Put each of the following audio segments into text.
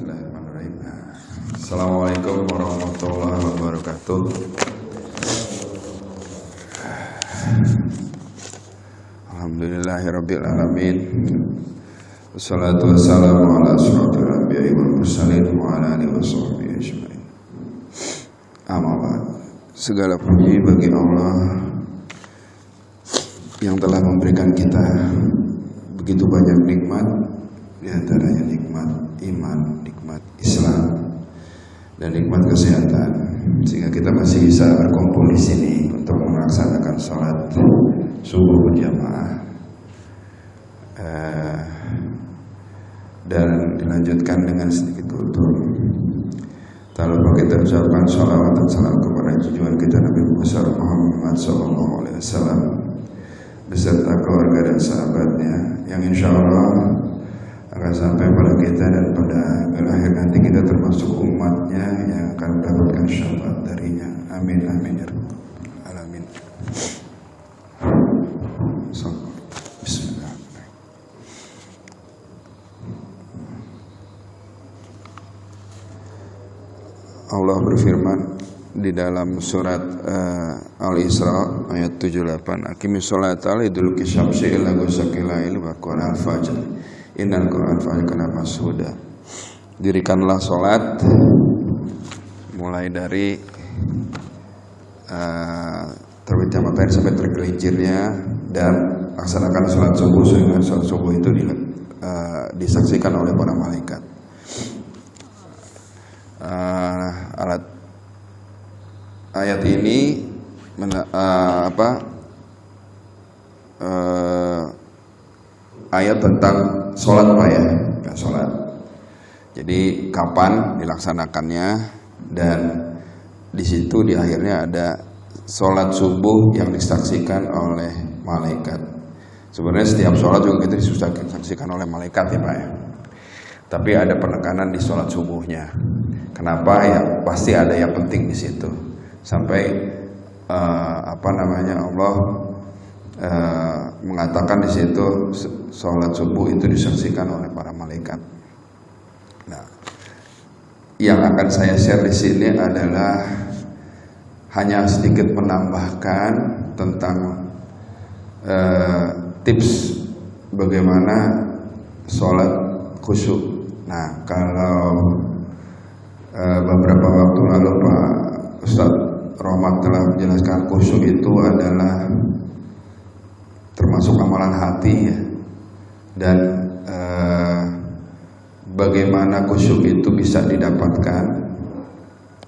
Bismillahirrahmanirrahim. Assalamualaikum warahmatullahi wabarakatuh. Alhamdulillahirabbil alamin. Wassalatu wassalamu ala asyrofil anbiya'i wal mursalin wa ala alihi washabbihi ajmain. Amma ba'd. Segala puji bagi Allah yang telah memberikan kita begitu banyak nikmat, di antaranya nikmat iman, nikmat Islam, dan nikmat kesehatan, sehingga kita masih bisa berkumpul di sini untuk melaksanakan sholat subuh berjamaah dan dilanjutkan dengan sedikit kultur. Tak lupa kita ucapkan sholawat dan salam kepada junjungan kita Nabi besar Muhammad SAW beserta keluarga dan sahabatnya yang insya Allah akan sampai pada kita dan pada akhir nanti kita termasuk umatnya yang akan mendapatkan syafaat darinya. Amin amin ya rabbal alamin. Bismillah. Allah berfirman di dalam surat Al-Isra ayat 78, Aqimis sholata liduluki syamsi ila ghasaqil laili wa qur'anal fajr innal qur'an fajr kana mashhuda. Dirikanlah salat mulai dari terbitnya matahari sampai tergelincirnya, dan laksanakan salat subuh sehingga salat subuh itu disaksikan oleh para malaikat. Ayat ini ayat tentang sholat Pak ya, sholat. Jadi kapan dilaksanakannya, dan di situ di akhirnya ada sholat subuh yang disaksikan oleh malaikat. Sebenarnya setiap sholat juga kita disaksikan oleh malaikat ya Pak ya. Tapi ada penekanan di sholat subuhnya. Kenapa ya? Pasti ada yang penting di situ. Sampai Allah mengatakan di situ sholat subuh itu disaksikan oleh para malaikat. Nah, yang akan saya share di sini adalah hanya sedikit menambahkan tentang tips bagaimana sholat khusyuk. Nah, kalau beberapa waktu lalu Pak Ustadz Rohmat telah menjelaskan khusyuk itu adalah termasuk amalan hati ya. Dan bagaimana khusyuk itu bisa didapatkan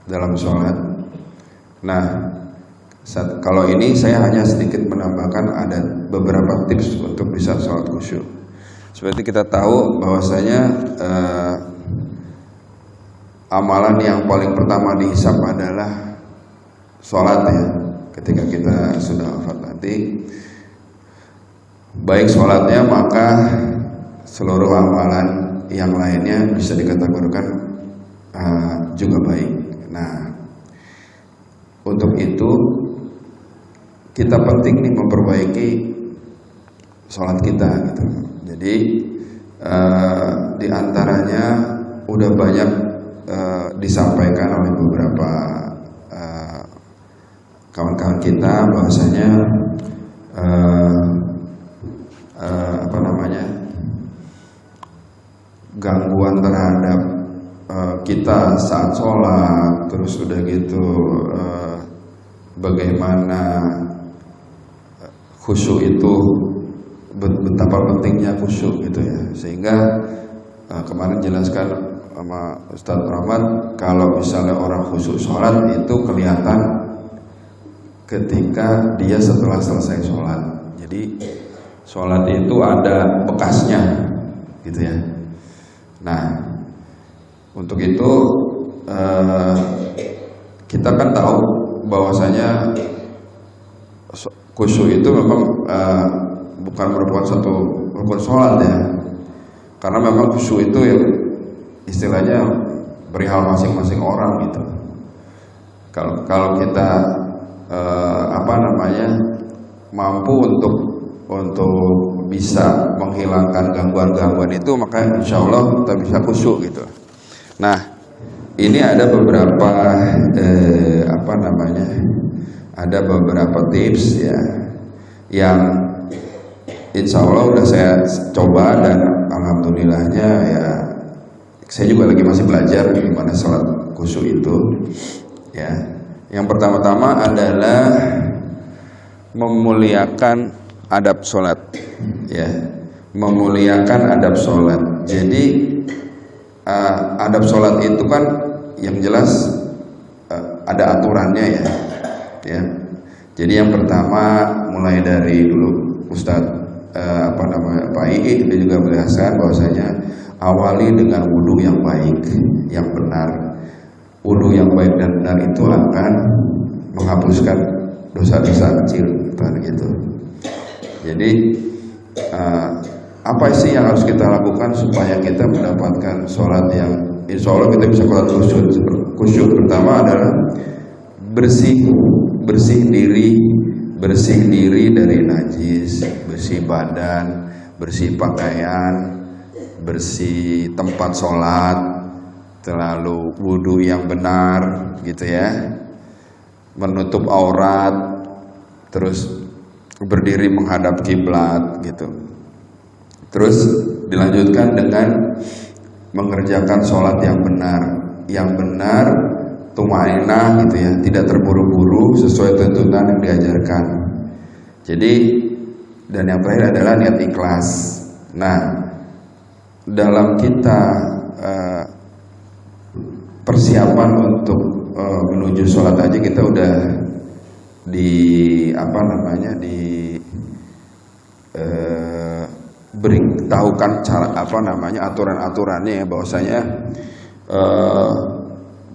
dalam sholat. Nah, kalau ini saya hanya sedikit menambahkan ada beberapa tips untuk bisa sholat khusyuk. Seperti kita tahu bahwasanya amalan yang paling pertama dihisab adalah sholat ya. Ketika kita sudah wafat nanti, baik sholatnya maka seluruh amalan yang lainnya bisa dikategorikan juga baik. Nah, untuk itu kita penting nih memperbaiki sholat kita gitu. Jadi di antaranya udah banyak disampaikan oleh beberapa kawan-kawan kita bahwasanya gangguan terhadap kita saat sholat, terus udah gitu bagaimana khusyuk itu, betapa pentingnya khusyuk gitu ya. Sehingga kemarin jelaskan sama Ustadz Rahmat, kalau misalnya orang khusyuk sholat itu kelihatan ketika dia setelah selesai sholat. Jadi sholat itu ada bekasnya gitu ya. Nah, untuk itu kita kan tahu bahwasanya khusyuk itu memang bukan merupakan satu rukun sholat ya. Karena memang khusyuk itu ya istilahnya perihal masing-masing orang gitu. Kalau kita mampu untuk bisa menghilangkan gangguan-gangguan itu, maka insya Allah kita bisa khusyuk gitu. Nah, ini ada beberapa ada beberapa tips ya yang insya Allah udah saya coba dan alhamdulillahnya ya saya juga lagi masih belajar gimana sholat khusyuk itu ya. Yang pertama-tama adalah memuliakan adab sholat ya, memuliakan adab sholat. Jadi adab sholat itu kan yang jelas ada aturannya ya. Jadi yang pertama mulai dari dulu Ustadz Pak Iik dia juga menjelaskan bahwasanya awali dengan wudhu yang baik, yang benar. Wudhu yang baik dan benar itu akan menghapuskan dosa-dosa kecil, gitu. Jadi apa sih yang harus kita lakukan supaya kita mendapatkan sholat yang insya Allah kita bisa sholat khusyuk? Pertama adalah bersih diri dari najis, bersih badan, bersih pakaian, bersih tempat sholat, terlalu wudhu yang benar gitu ya, menutup aurat, terus berdiri menghadap kiblat gitu. Terus dilanjutkan dengan mengerjakan sholat yang benar tumainah gitu ya, tidak terburu-buru sesuai tuntunan yang diajarkan. Jadi dan yang terakhir adalah niat ikhlas. Nah, dalam kita persiapan untuk menuju sholat aja kita udah beritahukan cara aturan-aturannya ya, bahwasanya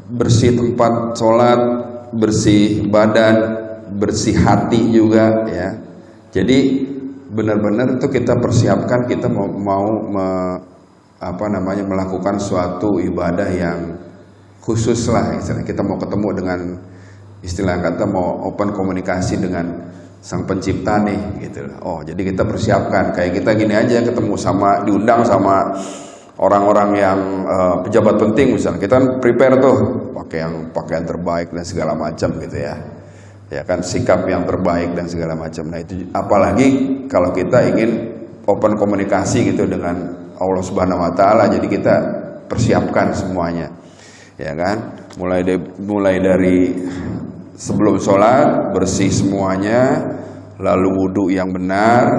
bersih tempat sholat, bersih badan, bersih hati juga ya. Jadi benar-benar itu kita persiapkan, kita melakukan suatu ibadah yang khusus lah, kita mau ketemu dengan istilah kata mau open komunikasi dengan sang pencipta nih gitu. Oh, jadi kita persiapkan kayak kita gini aja ketemu diundang sama orang-orang yang pejabat penting misalnya, kita kan prepare tuh pakaian terbaik dan segala macam gitu ya. Ya kan, sikap yang terbaik dan segala macam. Nah, itu apalagi kalau kita ingin open komunikasi gitu dengan Allah Subhanahu wa taala, jadi kita persiapkan semuanya. Ya kan? Mulai dari sebelum sholat bersih semuanya, lalu wudhu yang benar,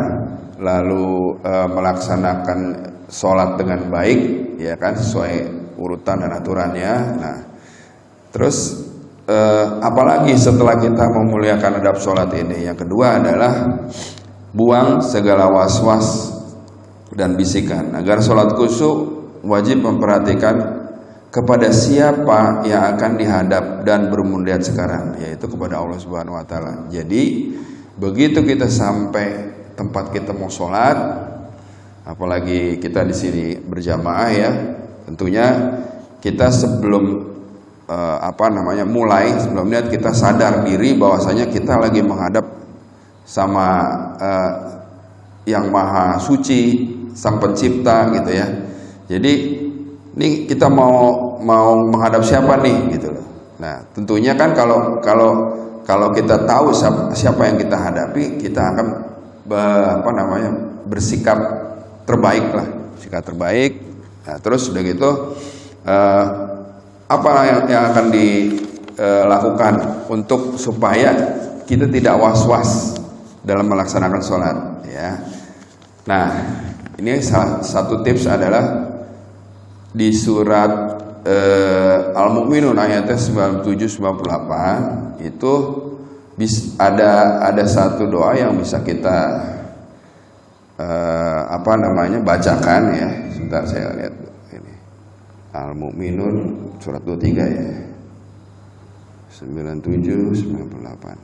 lalu melaksanakan sholat dengan baik, ya kan, sesuai urutan dan aturannya. Nah, terus apalagi setelah kita memuliakan adab sholat ini, yang kedua adalah buang segala was-was dan bisikan. Agar sholat khusyuk wajib memperhatikan kepada siapa yang akan dihadap dan bermunajat sekarang, yaitu kepada Allah Subhanahu wa taala. Jadi begitu kita sampai tempat kita mau sholat, apalagi kita di sini berjamaah ya, tentunya kita sebelum sebelum niat kita sadar diri bahwasanya kita lagi menghadap sama yang maha suci, sang pencipta gitu ya. Jadi ini kita mau menghadap siapa nih gitu loh. Nah, tentunya kan kalau kita tahu siapa yang kita hadapi, kita akan bersikap terbaik lah, sikap terbaik. Nah, terus udah gitu apa yang akan dilakukan untuk supaya kita tidak was-was dalam melaksanakan sholat ya. Nah, ini salah satu tips adalah di surat Al-Mu'minun ayat 97-98 itu ada satu doa yang bisa kita bacakan ya. Sebentar saya lihat ini. Al-Mu'minun surat 23 ya. 97-98.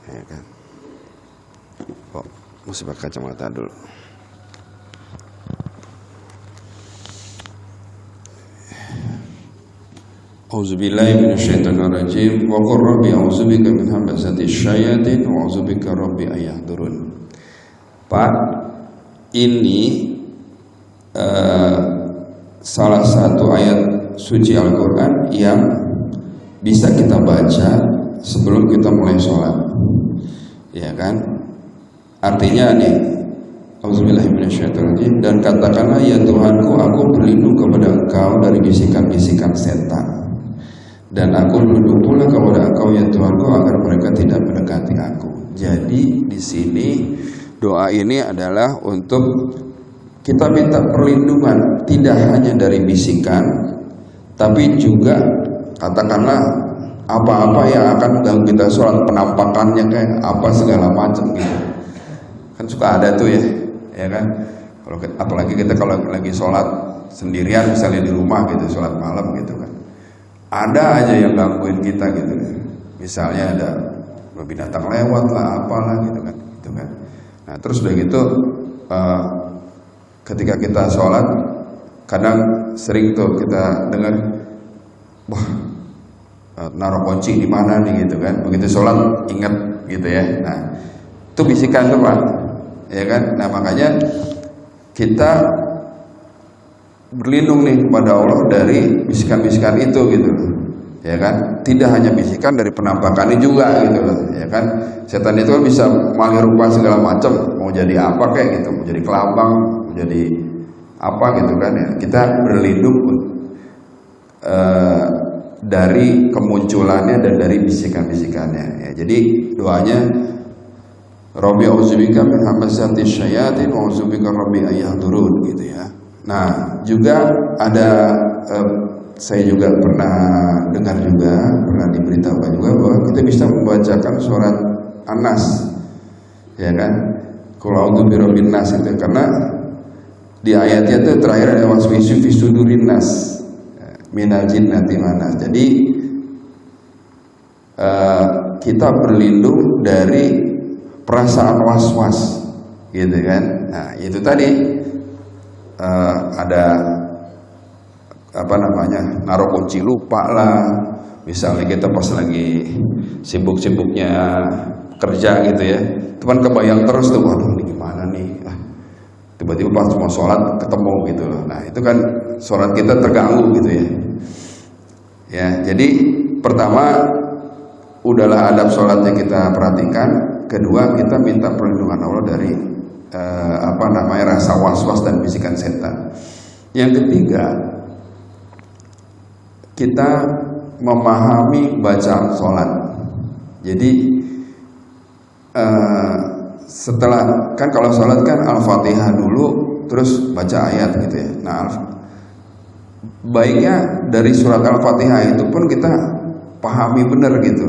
Ya kan. Oh, mesti pakai kacamata dulu. A'udzubillahi minasyaitonirrajim. Wa qur rabbi a'udzubika min hamazati syayatin wa a'udzubika rabbi an yahdurun. Pak, ini salah satu ayat suci Al-Quran yang bisa kita baca sebelum kita mulai sholat, ya kan? Artinya nih, auzubillahiminasyaitonirrajim, dan katakanlah ya Tuhanku, aku berlindung kepada Engkau dari bisikan-bisikan setan, dan aku berlindung pula kepada Engkau ya Tuhanku agar mereka tidak mendekati aku. Jadi di sini doa ini adalah untuk kita minta perlindungan tidak hanya dari bisikan, tapi juga katakanlah apa-apa yang akan mengganggu kita sholat, penampakannya kayak apa segala macam gitu. Kan suka ada tuh ya kan. Apalagi kita kalau lagi sholat sendirian misalnya di rumah gitu, sholat malam gitu kan, ada aja yang gangguin kita gitu. Misalnya ada binatang lewat lah, apalah gitu kan. Nah terus udah gitu, ketika kita sholat kadang sering tuh kita dengar, wah naruh kunci di mana nih gitu kan. Begitu sholat ingat gitu ya. Nah itu bisikan tuh Pak, ya kan. Nah makanya kita berlindung nih kepada Allah dari bisikan-bisikan itu gitu, ya kan. Tidak hanya bisikan, dari penampakannya juga gitu loh, ya kan. Setan itu kan bisa malih rupa segala macam, mau jadi apa kayak gitu, mau jadi kelambang, mau jadi apa gitu kan ya. Kita berlindung dari kemunculannya dan dari bisikan-bisikannya ya. Jadi doanya Rabbi a'udzubika min hamazati syayatin wa a'udzubika rabbi ayahdurun gitu ya. Nah juga ada saya juga pernah dengar juga, pernah diberitahukan juga bahwa kita bisa membacakan surat An-Nas, ya kan, Qul a'udzu birabbin nas itu, karena di ayatnya itu terakhir ada waswisu fi sudurin nas minal jinnati manas. Jadi kita berlindung dari perasaan was-was gitu kan. Nah itu tadi ada apa namanya, naruh kunci lupa lah, misalnya kita pas lagi sibuk-sibuknya kerja gitu ya, itu kan kebayang terus tuh, waduh ini gimana nih, tiba-tiba pas mau sholat ketemu gitu loh. Nah itu kan sholat kita terganggu gitu ya. Ya jadi pertama udahlah adab sholatnya kita perhatikan, kedua kita minta perlindungan Allah dari apa namanya, rasa was-was dan bisikan setan. Yang ketiga, kita memahami bacaan sholat. Jadi setelah, kan kalau sholat kan Al-Fatihah dulu terus baca ayat gitu ya. Nah baiknya dari surat Al-Fatihah itu pun kita pahami benar gitu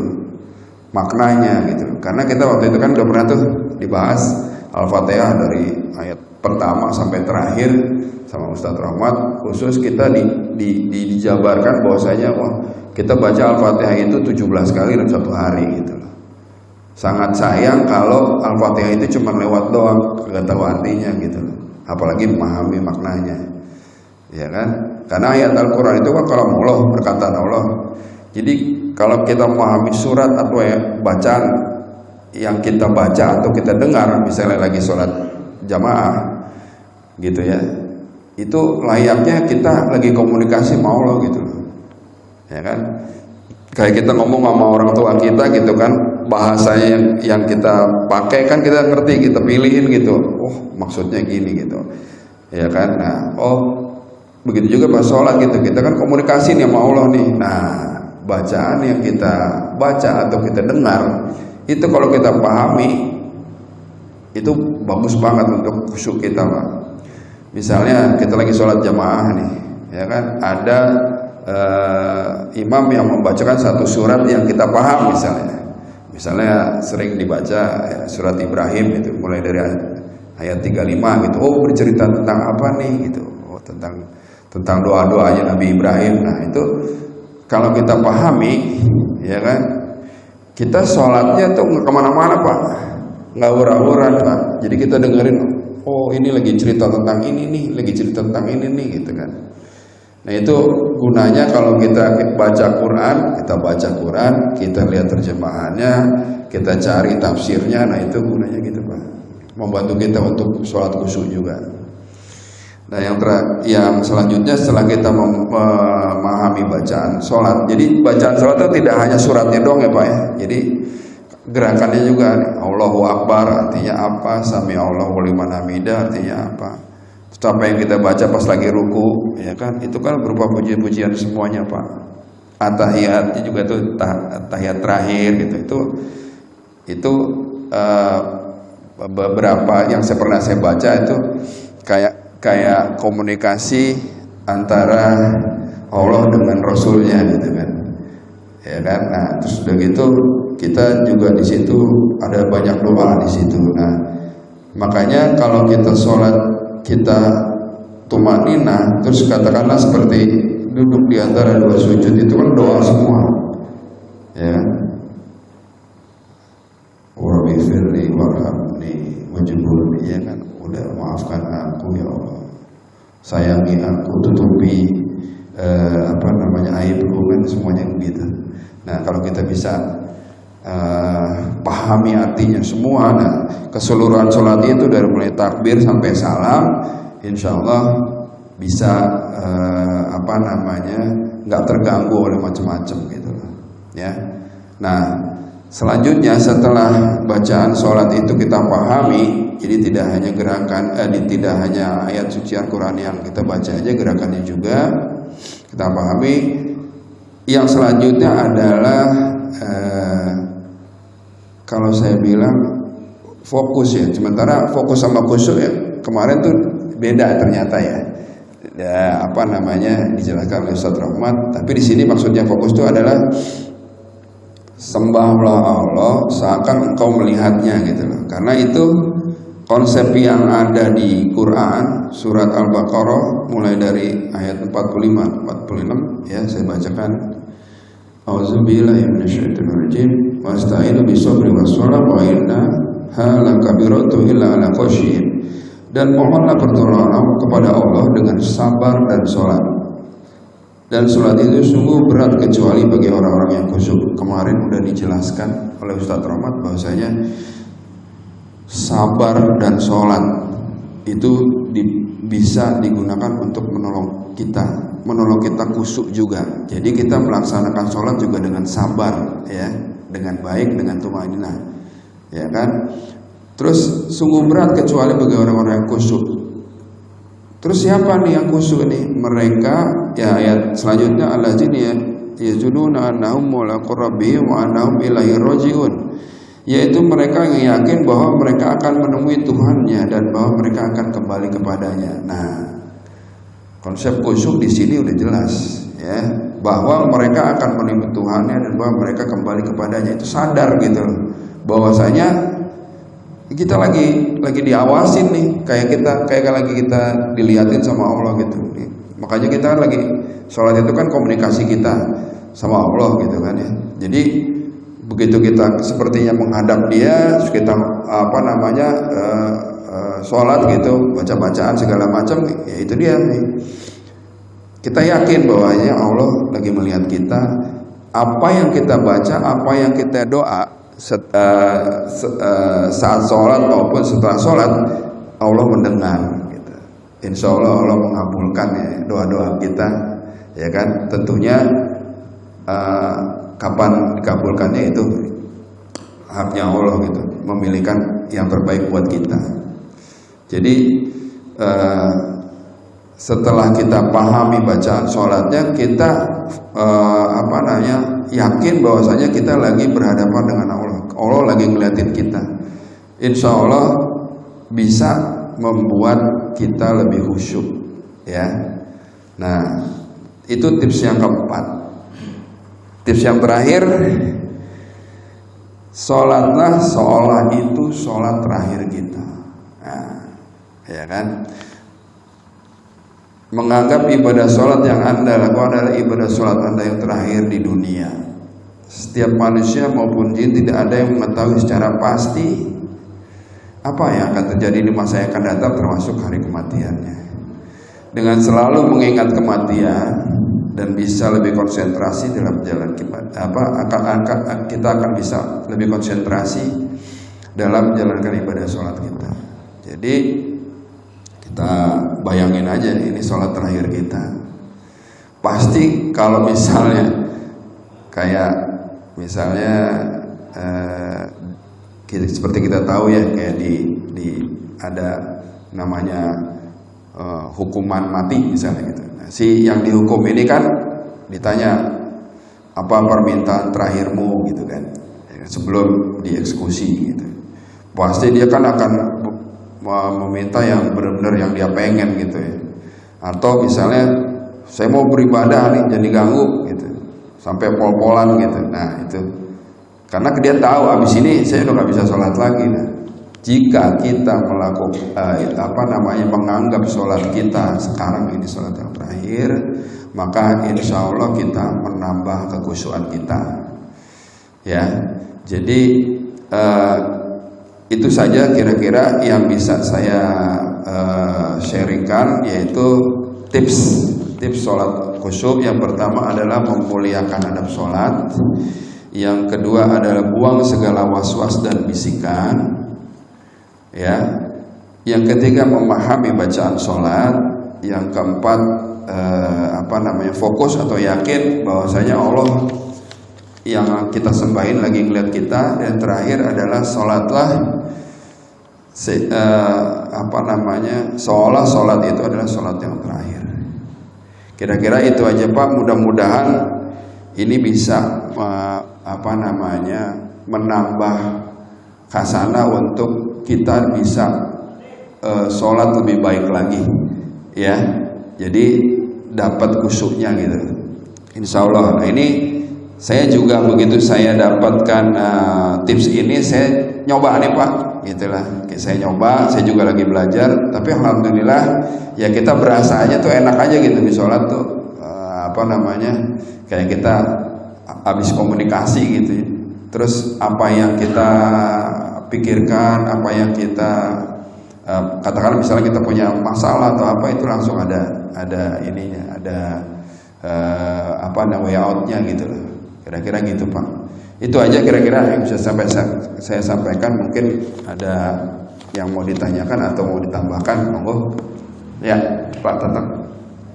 maknanya gitu. Karena kita waktu itu kan udah pernah tuh dibahas Al-Fatihah dari ayat pertama sampai terakhir sama Ustadz Rahmat, khusus kita dijabarkan bahwasanya wah kita baca Al-Fatihah itu 17 kali dalam satu hari gitu loh. Sangat sayang kalau Al-Fatihah itu cuma lewat doang, nggak tahu artinya gitu loh. Apalagi memahami maknanya, ya kan? Karena ayat Al-Quran itu kan kalam Allah, perkataan Allah. Jadi kalau kita memahami surat atau bacaan yang kita baca atau kita dengar, misalnya lagi sholat jamaah gitu ya, itu layaknya kita lagi komunikasi sama Allah gitu loh, ya kan. Kayak kita ngomong sama orang tua kita gitu kan, bahasanya yang kita pakai kan kita ngerti, kita pilihin gitu, oh maksudnya gini gitu, ya kan. Nah begitu juga pas sholat gitu, kita kan komunikasi nih sama Allah nih. Nah bacaan yang kita baca atau kita dengar itu kalau kita pahami itu bagus banget untuk khusyuk kita Pak. Misalnya kita lagi sholat jamaah nih, ya kan, ada imam yang membacakan satu surat yang kita paham, misalnya sering dibaca ya, surat Ibrahim itu mulai dari ayat 35 gitu. Oh bercerita tentang apa nih gitu, oh tentang doa-doanya Nabi Ibrahim. Nah itu kalau kita pahami, ya kan, kita sholatnya tuh nggak kemana-mana Pak, nggak ura-uran Pak. Jadi kita dengerin, oh ini lagi cerita tentang ini nih, lagi cerita tentang ini nih gitu kan. Nah itu gunanya kalau kita baca Quran, kita lihat terjemahannya, kita cari tafsirnya. Nah itu gunanya gitu Pak, membantu kita untuk sholat khusyuk juga. Nah yang selanjutnya setelah kita memahami bacaan sholat, jadi bacaan sholat itu tidak hanya suratnya doang ya Pak ya. Jadi gerakannya juga, Allahu Akbar artinya apa, Sami Allahu liman hamidah artinya apa. Terus apa yang kita baca pas lagi ruku, ya kan, itu kan berupa puji-pujian semuanya Pak. At-tahiyatnya juga tuh tahiyat terakhir gitu. Itu beberapa yang pernah saya baca itu kayak komunikasi antara Allah dengan Rasulnya gitu kan, ya kan. Nah terus udah gitu kita juga di situ ada banyak doa di situ. Nah makanya kalau kita sholat kita tumanina, terus katakanlah seperti duduk di antara dua sujud, itu kan doa semua, ya. Wabifirli warhamni wajibulni, ya kan, udah maafkan aku ya Allah, sayangi aku, tutupi aibku, kan semuanya begitu. Nah kalau kita bisa pahami artinya semua, nah keseluruhan sholat itu dari mulai takbir sampai salam, insya Allah bisa nggak terganggu oleh macam-macam gitu, ya. Nah selanjutnya setelah bacaan sholat itu kita pahami, jadi tidak hanya gerakan, tidak hanya ayat suci Al-Quran yang kita baca aja, gerakannya juga kita pahami. Yang selanjutnya adalah kalau saya bilang fokus ya. Sementara fokus sama khusyuk ya kemarin tuh beda ternyata ya. Dijelaskan oleh Ustaz Rahmat. Tapi di sini maksudnya fokus itu adalah sembahlah Allah seakan engkau melihatnya gitu loh. Karena itu konsep yang ada di Quran surat Al-Baqarah mulai dari ayat 45-46 ya, saya bacakan. Auzubillahi minasyaitonir rajim. Wasta'inu bisabri wassalah wa innaha lakabiratun illa 'alal khashiyin. Dan mohonlah pertolongan kepada Allah dengan sabar dan sholat. Dan sholat itu sungguh berat kecuali bagi orang-orang yang khusyuk. Kemarin udah dijelaskan oleh Ustaz Rahmat bahwasanya sabar dan sholat itu bisa digunakan untuk menolong kita khusyuk juga. Jadi kita melaksanakan sholat juga dengan sabar ya, dengan baik, dengan tumaninah, ya kan. Terus sungguh berat kecuali bagi orang-orang yang khusyuk. Terus siapa nih yang khusyuk nih? Mereka ya, ayat selanjutnya alladzina yazununa annahum mulaqu rabbihim wa annahum ilaihi rajiun, yaitu mereka yang yakin bahwa mereka akan menemui Tuhannya dan bahwa mereka akan kembali kepadanya. Nah, konsep khusyuk di sini udah jelas ya, bahwa mereka akan menemui Tuhannya dan bahwa mereka kembali kepadanya. Itu sadar gitu bahwasanya kita lagi diawasin nih, kayak lagi kita dilihatin sama Allah gitu. Makanya kita lagi sholat itu kan komunikasi kita sama Allah gitu kan ya. Jadi begitu kita sepertinya menghadap Dia, kita sholat gitu, baca-bacaan segala macam, ya itu dia nih. Kita yakin bahwanya Allah lagi melihat kita, apa yang kita baca, apa yang kita doa saat sholat maupun setelah sholat, Allah mendengar gitu. Insya Allah Allah mengabulkan ya doa-doa kita, ya kan. Tentunya kapan dikabulkannya itu haknya Allah gitu, memilihkan yang terbaik buat kita. Jadi setelah kita pahami bacaan sholatnya, kita yakin bahwasanya kita lagi berhadapan dengan Allah. Allah lagi ngeliatin kita. Insya Allah bisa membuat kita lebih khusyuk ya. Nah itu tips yang keempat. Tips yang terakhir, sholatlah seolah itu sholat terakhir kita. Nah, ya kan, menganggap ibadah sholat yang Anda lakukan adalah ibadah sholat Anda yang terakhir di dunia. Setiap manusia maupun jin tidak ada yang mengetahui secara pasti apa yang akan terjadi di masa yang akan datang, termasuk hari kematiannya. Dengan selalu mengingat kematian dan bisa lebih konsentrasi dalam jalan kita akan bisa lebih konsentrasi dalam menjalankan ibadah sholat kita. Jadi kita bayangin aja ini sholat terakhir kita. Pasti kalau misalnya kayak misalnya seperti kita tahu ya, kayak di ada namanya hukuman mati misalnya gitu. Nah, si yang dihukum ini kan ditanya apa permintaan terakhirmu gitu kan, sebelum dieksekusi gitu. Pasti dia kan akan meminta yang benar-benar yang dia pengen gitu ya. Atau misalnya saya mau beribadah nih, jangan diganggu gitu, sampai pol-polan gitu. Nah itu karena dia tahu abis ini saya udah gak bisa sholat lagi. Nah, jika kita melakukan menganggap sholat kita sekarang ini sholat yang terakhir, maka insya Allah kita menambah kekhusyuan kita. Ya, jadi itu saja kira-kira yang bisa saya sharingkan, yaitu tips sholat khusyuk. Yang pertama adalah memuliakan adab sholat. Yang kedua adalah buang segala was-was dan bisikan. Ya, yang ketiga memahami bacaan sholat. Yang keempat fokus atau yakin bahwasanya Allah yang kita sembahin lagi ngeliat kita. Dan terakhir adalah sholatlah seolah sholat itu adalah sholat yang terakhir. Kira-kira itu aja Pak. Mudah-mudahan ini bisa menambah khasanah untuk kita bisa sholat lebih baik lagi ya. Jadi dapat khusyuknya gitu, insya Allah. Nah ini saya juga begitu saya dapatkan tips ini, saya nyoba nih Pak gitulah. Saya nyoba, saya juga lagi belajar. Tapi alhamdulillah ya, kita berasa aja tuh enak aja gitu di sholat tuh. Kayak kita habis komunikasi gitu ya. Terus apa yang kita pikirkan, apa yang kita katakan misalnya kita punya masalah atau apa, itu langsung ada ininya, ada way outnya gitu loh. Kira-kira gitu Pak. Itu aja kira-kira yang bisa saya sampaikan. Mungkin ada yang mau ditanyakan atau mau ditambahkan, monggo. Ya, Pak Tatang.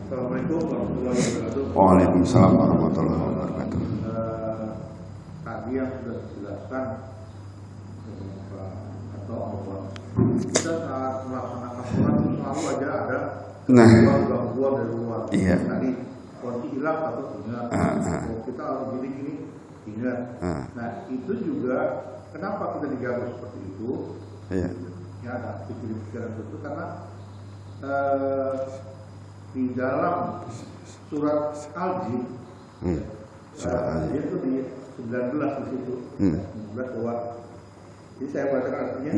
Assalamualaikum warahmatullahi wabarakatuh. Waalaikumsalam warahmatullahi wabarakatuh. Tadi yang sudah dijelaskan atau Allah, kita saat melaksanakan sholat itu selalu aja ada gangguan dari luar. Iya. Tadi kunci hilang atau ingat, kita harus gini ingat. Nah itu juga kenapa kita diganggu seperti itu? Iya. Ya ada pikiran itu karena di dalam surat Al-Jin, itu di 19 di situ, 19 bahwa, jadi saya bacakan artinya.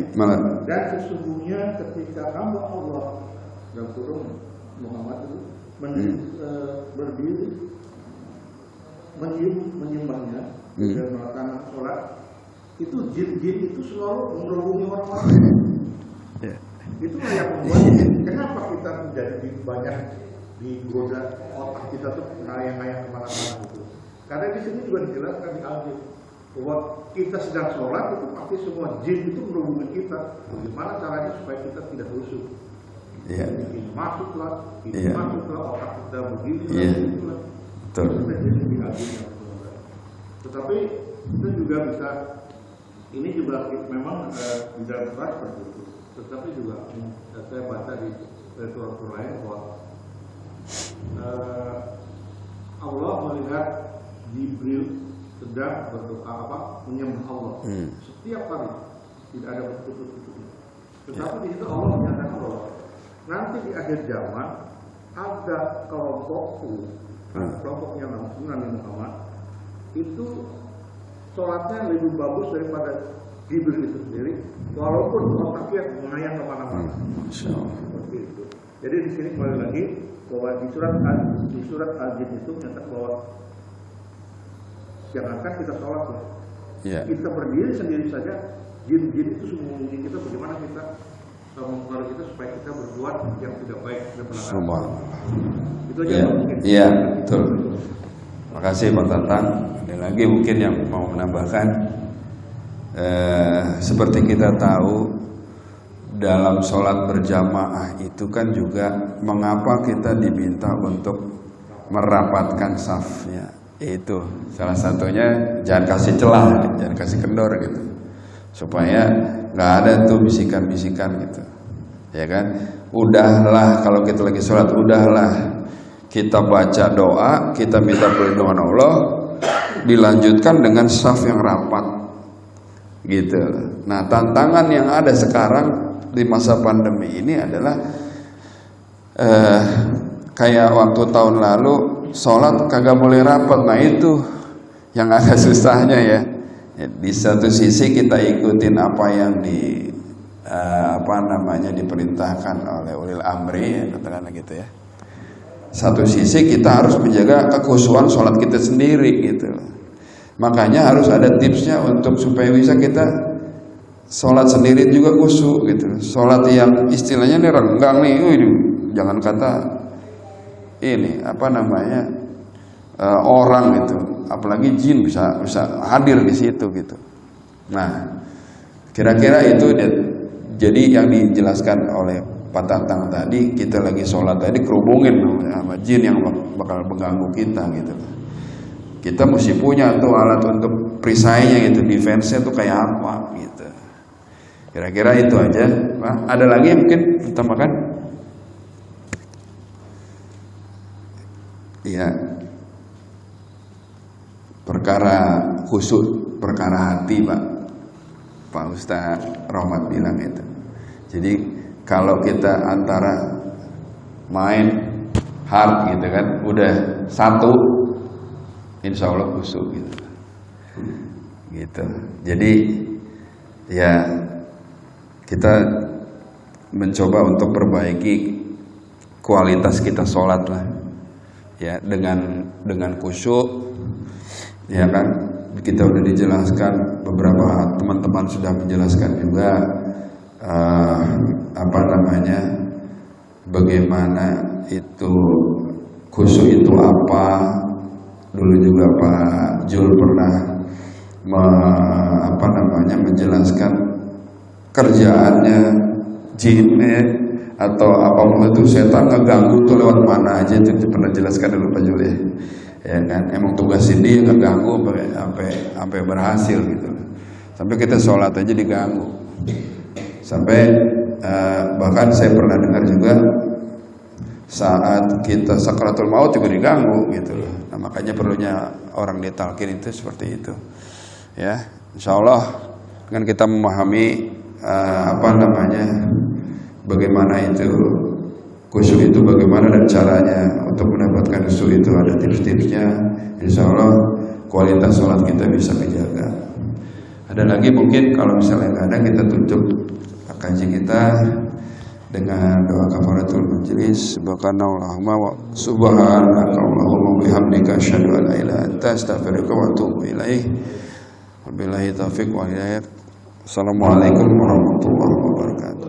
Dan sesungguhnya ketika hamba Allah dalam kurung Muhammad itu berdiri menyembahnya dan melakukan sholat, itu jin-jin itu selalu menghubungi orang-orang. Itulah yang membuat kenapa kita menjadi banyak digoda otak kita tuh ngayang-ngayang kemana-mana gitu. Karena di sini juga dijelaskan di Al-Jin bahwa kita sedang sholat itu pasti semua jin itu menghubungi kita. Bagaimana caranya supaya kita tidak khusyuk? Ini masuklah, otak kita begini, begitulah. Tetapi itu juga bisa, ini juga memang di dalam surat seperti itu. Tetapi juga saya baca di surat lain bahwa Allah melihat Jibril sedang berdoa menyembah Allah setiap hari, tidak ada putus-putusnya. Tetapi di situ Allah menyatakan bahwa nanti di akhir zaman ada kelompoknya Nabi Muhammad itu sholatnya lebih bagus daripada Jibril itu sendiri, walaupun otaknya mengayang kemana-mana. Seperti itu. Jadi di sini kembali lagi bahwa di surat Al-Jin itu menyatakan bahwa jangankan kita sholat lah, kita berdiri sendiri saja, jin-jin itu semua kita. Bagaimana kita mempengaruhi kita supaya kita berbuat yang tidak baik dan melanggar. Itu aja mungkin. Iya, betul. Makasih Pak Tatang. Ada lagi mungkin yang mau menambahkan? Seperti kita tahu dalam sholat berjamaah itu kan juga mengapa kita diminta untuk merapatkan saf ya. Itu salah satunya jangan kasih celah, jangan kasih kendor gitu. Supaya nggak ada tuh bisikan-bisikan gitu. Ya kan? Udahlah kalau kita lagi sholat, udahlah kita baca doa, kita minta perlindungan Allah, dilanjutkan dengan saf yang rapat gitu. Nah, tantangan yang ada sekarang di masa pandemi ini adalah kayak waktu tahun lalu sholat kagak boleh rapat. Nah itu yang agak susahnya ya. Di satu sisi kita ikutin apa yang diperintahkan oleh ulil amri ya, katakanlah gitu ya. Satu sisi kita harus menjaga kekhusyuan sholat kita sendiri gitu. Makanya harus ada tipsnya untuk supaya bisa kita sholat sendiri juga khusyuk gitu. Sholat yang istilahnya nih renggang nih, jangan kata ini orang gitu, apalagi jin bisa hadir di situ gitu. Nah, kira-kira itu jadi yang dijelaskan oleh Pak Tatang tadi, kita lagi sholat tadi kerubungin sama jin yang bakal mengganggu kita gitu. Kita mesti punya tuh alat untuk perisainya gitu, defense-nya tuh kayak apa gitu. Kira-kira itu aja. Pak, ada lagi mungkin ditambahkan? Iya. Perkara khusyuk, perkara hati, Pak Ustaz Rohmat bilang itu. Jadi kalau kita antara main hard gitu kan, udah satu, insya Allah khusyuk gitu. Jadi ya kita mencoba untuk perbaiki kualitas kita sholat lah, ya dengan khusyuk. Ya kan, kita udah dijelaskan, beberapa teman-teman sudah menjelaskan juga bagaimana itu khusyuk itu apa. Dulu juga Pak Jul pernah menjelaskan kerjaannya jin atau apapun itu, setan ngeganggu tuh lewat mana aja, itu pernah jelaskan dulu Pak Jul ya kan, emang tugasin dia ngeganggu sampai berhasil gitu. Sampai kita sholat aja diganggu, sampai bahkan saya pernah dengar juga saat kita sakratul maut juga diganggu gitu loh. Nah, makanya perlunya orang ditalkin itu seperti itu ya. Insya Allah dengan kita memahami bagaimana itu khusyuk itu, bagaimana dan caranya untuk mendapatkan khusyuk itu, ada tips-tipsnya. Insya Allah kualitas sholat kita bisa kejaga. Ada lagi mungkin, kalau misalnya nggak ada, kita tutup kaji kita dengan doa kafaratul majelis. Subhanallahumma wa subhanakallahumma bihamdika asyhadu an la ilaha illa anta astaghfiruka wa atubu ilaik. Wabillahi taufiq wal hidayah. Assalamualaikum warahmatullahi wabarakatuh.